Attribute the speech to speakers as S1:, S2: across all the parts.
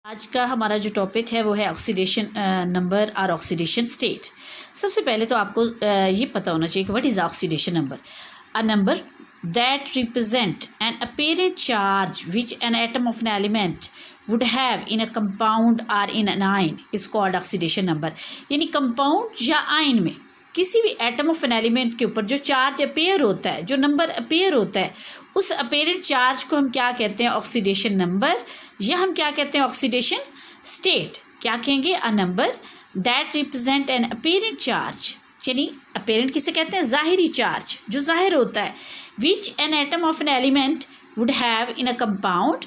S1: आज का हमारा जो टॉपिक है वो है ऑक्सीडेशन नंबर और ऑक्सीडेशन स्टेट। सबसे पहले तो आपको ये पता होना चाहिए कि what is oxidation number. A number that represent an apparent charge which an atom of an element would have in a compound और in an ion is called oxidation number. यानी कंपाउंड या आयन में किसी भी atom of an element के ऊपर जो charge appear होता है, जो नंबर अपेयर होता है, उस अपेरेंट चार्ज को हम क्या कहते हैं? ऑक्सीडेशन नंबर, या हम क्या कहते हैं? Oxidation state. क्या कहेंगे? अ number that represent an apparent charge, यानी अपेरेंट किसे कहते हैं? ज़ाहिरी चार्ज, जो ज़ाहिर होता है। विच an atom of an element would have in a compound,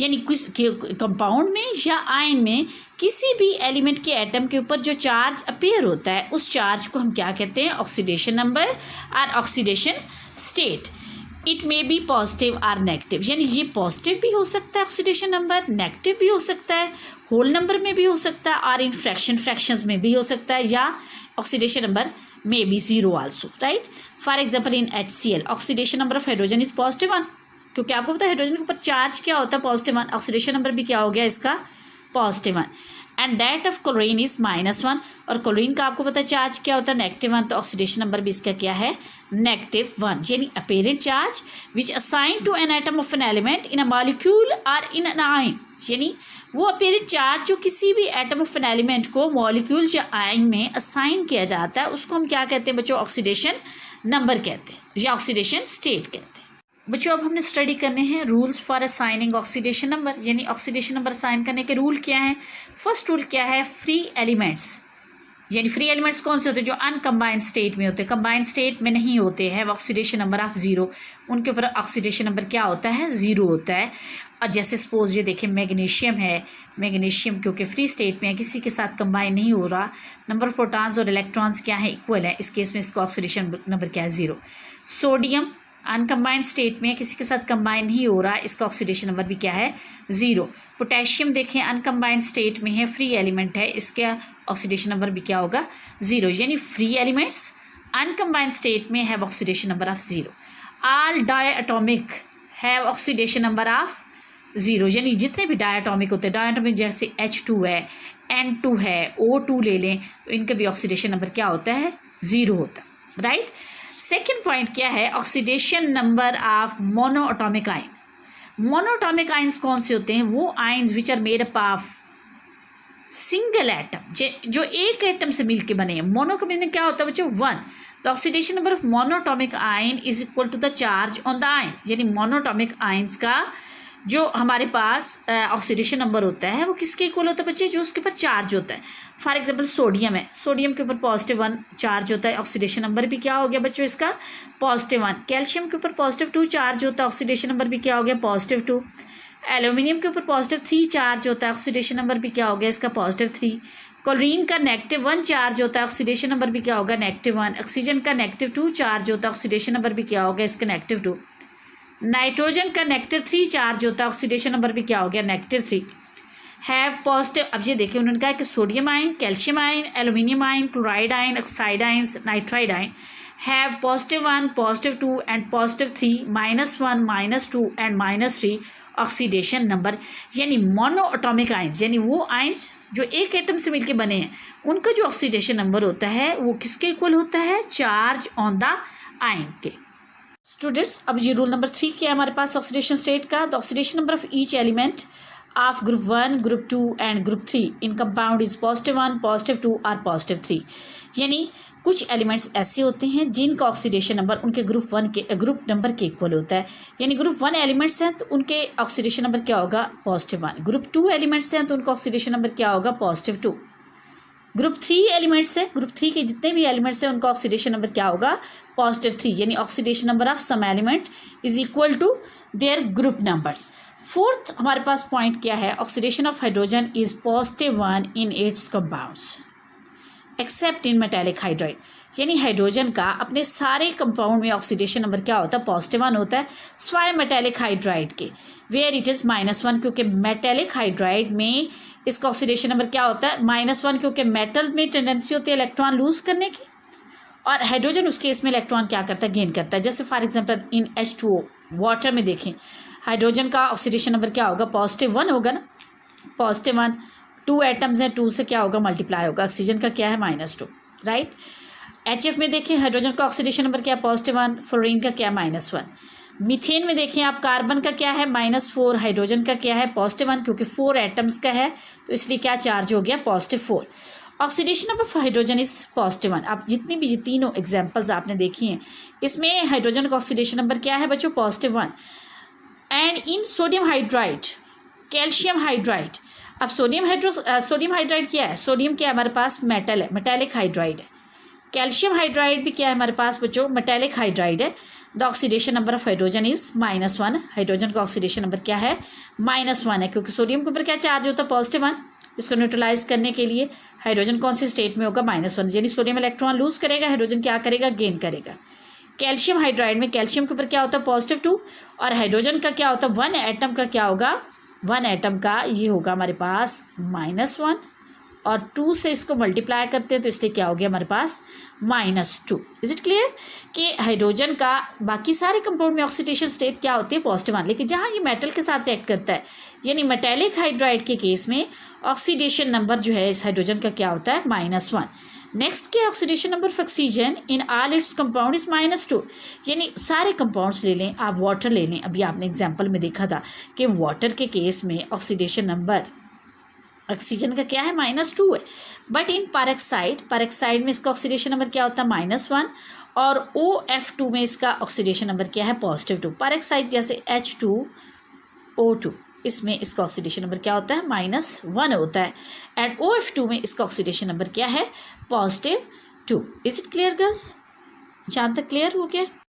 S1: यानी किस कंपाउंड में या आयन में किसी भी एलिमेंट के एटम के ऊपर जो चार्ज अपेयर होता है, उस चार्ज को हम क्या कहते हैं? ऑक्सीडेशन नंबर और oxidation state. It may be positive और नेगेटिव, यानी ये पॉजिटिव भी हो सकता है ऑक्सीडेशन नंबर, नेगेटिव भी हो सकता है, होल नंबर में भी हो सकता है, और इन फ्रैक्शंस में भी हो सकता है, या oxidation number may be zero also, right. For example in HCl oxidation number of hydrogen is +1, क्योंकि आपको पता है हाइड्रोजन के ऊपर चार्ज क्या होता है? +1। ऑक्सीडेशन नंबर भी क्या हो गया इसका? +1। And that of chlorine is -1, और क्लोरीन का आपको पता है चार्ज क्या होता है? -1, तो ऑक्सीडेशन नंबर भी इसका क्या है? -1। यानी apparent charge which assign to an atom of an element in a molecule और इन एन आयन, यानी वो अपेरेंट चार्ज जो किसी भी एटम ऑफ एन एलिमेंट को मॉलिक्यूल या आयन में असाइन किया जाता है, उसको हम क्या कहते हैं बच्चों? ऑक्सीडेशन नंबर कहते हैं, या ऑक्सीडेशन स्टेट कहते हैं। बच्चों अब हमने स्टडी करने हैं rules for assigning oxidation number, यानी ऑक्सीडेशन नंबर असाइन करने के रूल क्या हैं। फर्स्ट रूल क्या है? फ्री एलिमेंट्स, यानी फ्री एलिमेंट्स कौन से होते हैं? जो अनकम्बाइंड स्टेट में होते हैं, कंबाइंड स्टेट में नहीं होते हैं, ऑक्सीडेशन नंबर ऑफ 0, उनके ऊपर ऑक्सीडेशन नंबर क्या होता है? 0 होता है। और जैसे सपोज ये देखिए मैग्नीशियम है, मैग्नीशियम क्योंकि फ्री स्टेट में है, किसी के साथ कंबाइन नहीं हो रहा, नंबर ऑफ प्रोटॉन्स और इलेक्ट्रॉन्स क्या है? इक्वल है, इस केस में इसका ऑक्सीडेशन नंबर क्या है? 0। सोडियम अनकम्बाइंड स्टेट में, किसी के साथ कंबाइन नहीं हो रहा, इसका ऑक्सीडेशन नंबर भी क्या है? 0। पोटेशियम देखें अनकम्बाइंड स्टेट में है, फ्री एलिमेंट है, इसका ऑक्सीडेशन नंबर भी क्या होगा? 0। यानी फ्री एलिमेंट्स अनकम्बाइंड स्टेट में है oxidation number of 0। All diatomic है ऑक्सीडेशन नंबर ऑफ 0, यानी जितने भी डायटोमिक होते हैं, डायटोमिक जैसे H2 है, N2 है, O2 ले लें, तो इनका भी ऑक्सीडेशन नंबर क्या होता है? 0 होता है, राइट। सेकेंड पॉइंट क्या है? Oxidation number of monoatomic ion. Monoatomic ions कौन से होते हैं? वो ions which are made up of single atom, जो एक एटम से मिलके बने हैं। मोनो का मीनिंग क्या होता है बच्चों? 1। तो oxidation number of monoatomic ion is equal to the charge on the ion, यानी मोनोएटॉमिक आयन्स का जो हमारे पास ऑक्सीडेशन नंबर होता है वो किसके इक्वल होता है बच्चे? जो उसके ऊपर चार्ज होता है। फॉर एग्जांपल सोडियम है, सोडियम के ऊपर +1 चार्ज होता है, ऑक्सीडेशन नंबर भी क्या हो गया बच्चों इसका? +1। कैल्शियम के ऊपर +2 चार्ज होता है, ऑक्सीडेशन नंबर भी क्या हो गया? +2। एल्यूमिनियम के ऊपर +3 चार्ज होता है, ऑक्सीडेशन नंबर भी क्या हो गया इसका? +3। क्लोरीन का -1 चार्ज होता है, ऑक्सीडेशन नंबर भी क्या होगा? -1। ऑक्सीजन का -2 चार्ज होता है, ऑक्सीडेशन नंबर भी क्या होगा इसका? -2। नाइट्रोजन का -3 चार्ज होता है, ऑक्सीडेशन नंबर भी क्या हो गया? -3। हैव पॉजिटिव, अब ये देखिए उन्होंने कहा कि sodium ion, calcium ion, aluminium ion, chloride ion, oxide ion, nitride ion have +1, +2 and +3, -1, -2 and -3 oxidation number. यानी मोनोएटॉमिक आयंस, यानी वो आयंस जो एक एटम से मिलकर बने हैं, उनका जो ऑक्सीडेशन नंबर होता है वो किसके इक्वल होता है? चार्ज ऑन द आयन के। स्टूडेंट्स अब ये रूल नंबर 3 क्या है हमारे पास ऑक्सीडेशन स्टेट का? The oxidation number of each element of group 1, group 2 and group 3 in compound is +1, +2 और +3। यानी कुछ एलिमेंट्स ऐसे होते हैं जिनका ऑक्सीडेशन नंबर उनके ग्रुप नंबर के इक्वल होता है। यानी ग्रुप 1 एलिमेंट्स हैं तो उनके ऑक्सीडेशन नंबर क्या होगा? +1। ग्रुप 2 एलिमेंट्स हैं तो उनका ऑक्सीडेशन नंबर क्या होगा? +2। ग्रुप 3 एलिमेंट्स है, ग्रुप 3 के जितने भी एलिमेंट्स हैं उनका ऑक्सीडेशन नंबर क्या होगा? +3। यानी oxidation number of some element is equal to their group numbers. Fourth हमारे पास पॉइंट क्या है? Oxidation of hydrogen is +1 in its compounds except in metallic hydride. यानी हाइड्रोजन का अपने सारे कंपाउंड में ऑक्सीडेशन नंबर क्या होता है? +1 होता है, स्वाय मेटेलिक हाइड्राइड के वेयर इट इज़ -1, क्योंकि मेटेलिक हाइड्राइड में इसका ऑक्सीडेशन नंबर क्या होता है? -1, क्योंकि मेटल में टेंडेंसी होती है इलेक्ट्रॉन लूज करने की, और हाइड्रोजन उस केस में इलेक्ट्रॉन क्या करता है? गेन करता है। जैसे for example in H2O water में देखें, हाइड्रोजन का ऑक्सीडेशन नंबर क्या होगा? +1 होगा ना, +1, 2 एटम्स हैं, 2 से क्या होगा मल्टीप्लाई होगा, ऑक्सीजन का क्या है -2, राइट। HF में देखिए हाइड्रोजन का ऑक्सीडेशन नंबर क्या है +1, फ्लोरीन का क्या है -1। मीथेन में देखिए आप कार्बन का क्या है -4, हाइड्रोजन का क्या है +1, क्योंकि 4 एटम्स का है तो इसलिए क्या चार्ज हो गया +4। Oxidation number for hydrogen is +1। आप जितनी भी तीनों एग्जांपल्स आपने देखी हैं इसमें हाइड्रोजन का ऑक्सीडेशन नंबर क्या है बच्चों +1। And in sodium hydride, calcium hydride, अब सोडियम हाइड्राइड क्या है, सोडियम क्या है हमारे पास मेटल है, मेटेलिक हाइड्राइड है। कैल्शियम हाइड्राइड भी क्या है हमारे पास बच्चों, मेटेलिक हाइड्राइड है। The oxidation number of hydrogen is -1। Hydrogen का ऑक्सीडेशन नंबर क्या है -1 है, क्योंकि सोडियम के ऊपर क्या चार्ज होता है +1। इसको न्यूट्रलाइज करने के लिए हाइड्रोजन कौन सी स्टेट में होगा -1, यानी सोडियम इलेक्ट्रॉन लूज करेगा, हाइड्रोजन क्या करेगा गेन करेगा। कैल्शियम हाइड्राइड में कैल्शियम के ऊपर क्या होता है +2 और हाइड्रोजन का क्या होता है 1 एटम का क्या होगा, 1 एटम का ये होगा हमारे पास -1 और 2 से इसको मल्टीप्लाई करते हैं तो इसलिए क्या हो गया हमारे पास -2। इज इट क्लियर कि हाइड्रोजन का बाकी सारे कंपाउंड में ऑक्सीडेशन स्टेट क्या होती है +1, लेकिन जहाँ ये मेटल के साथ रिएक्ट करता है यानी मेटेलिक हाइड्राइड के केस में ऑक्सीडेशन नंबर जो है इस हाइड्रोजन का क्या होता है -1। नेक्स्ट के oxidation number of oxygen in all its compound is -2, यानी सारे कंपाउंड्स ले लें, आप वाटर ले लें, अभी आपने एग्जाम्पल में देखा था कि वाटर के केस में ऑक्सीडेशन नंबर ऑक्सीजन का क्या है -2 है, बट इन पैरोक्साइड में इसका ऑक्सीडेशन नंबर क्या होता है -1 और OF2 में इसका ऑक्सीडेशन नंबर क्या है +2। पैरोक्साइड जैसे H2O2 इसमें इसका ऑक्सीडेशन नंबर क्या होता है -1 होता है एंड OF2 में इसका ऑक्सीडेशन नंबर क्या है +2। इज इट क्लियर गर्ल्स, जहाँ तक क्लियर हो गया।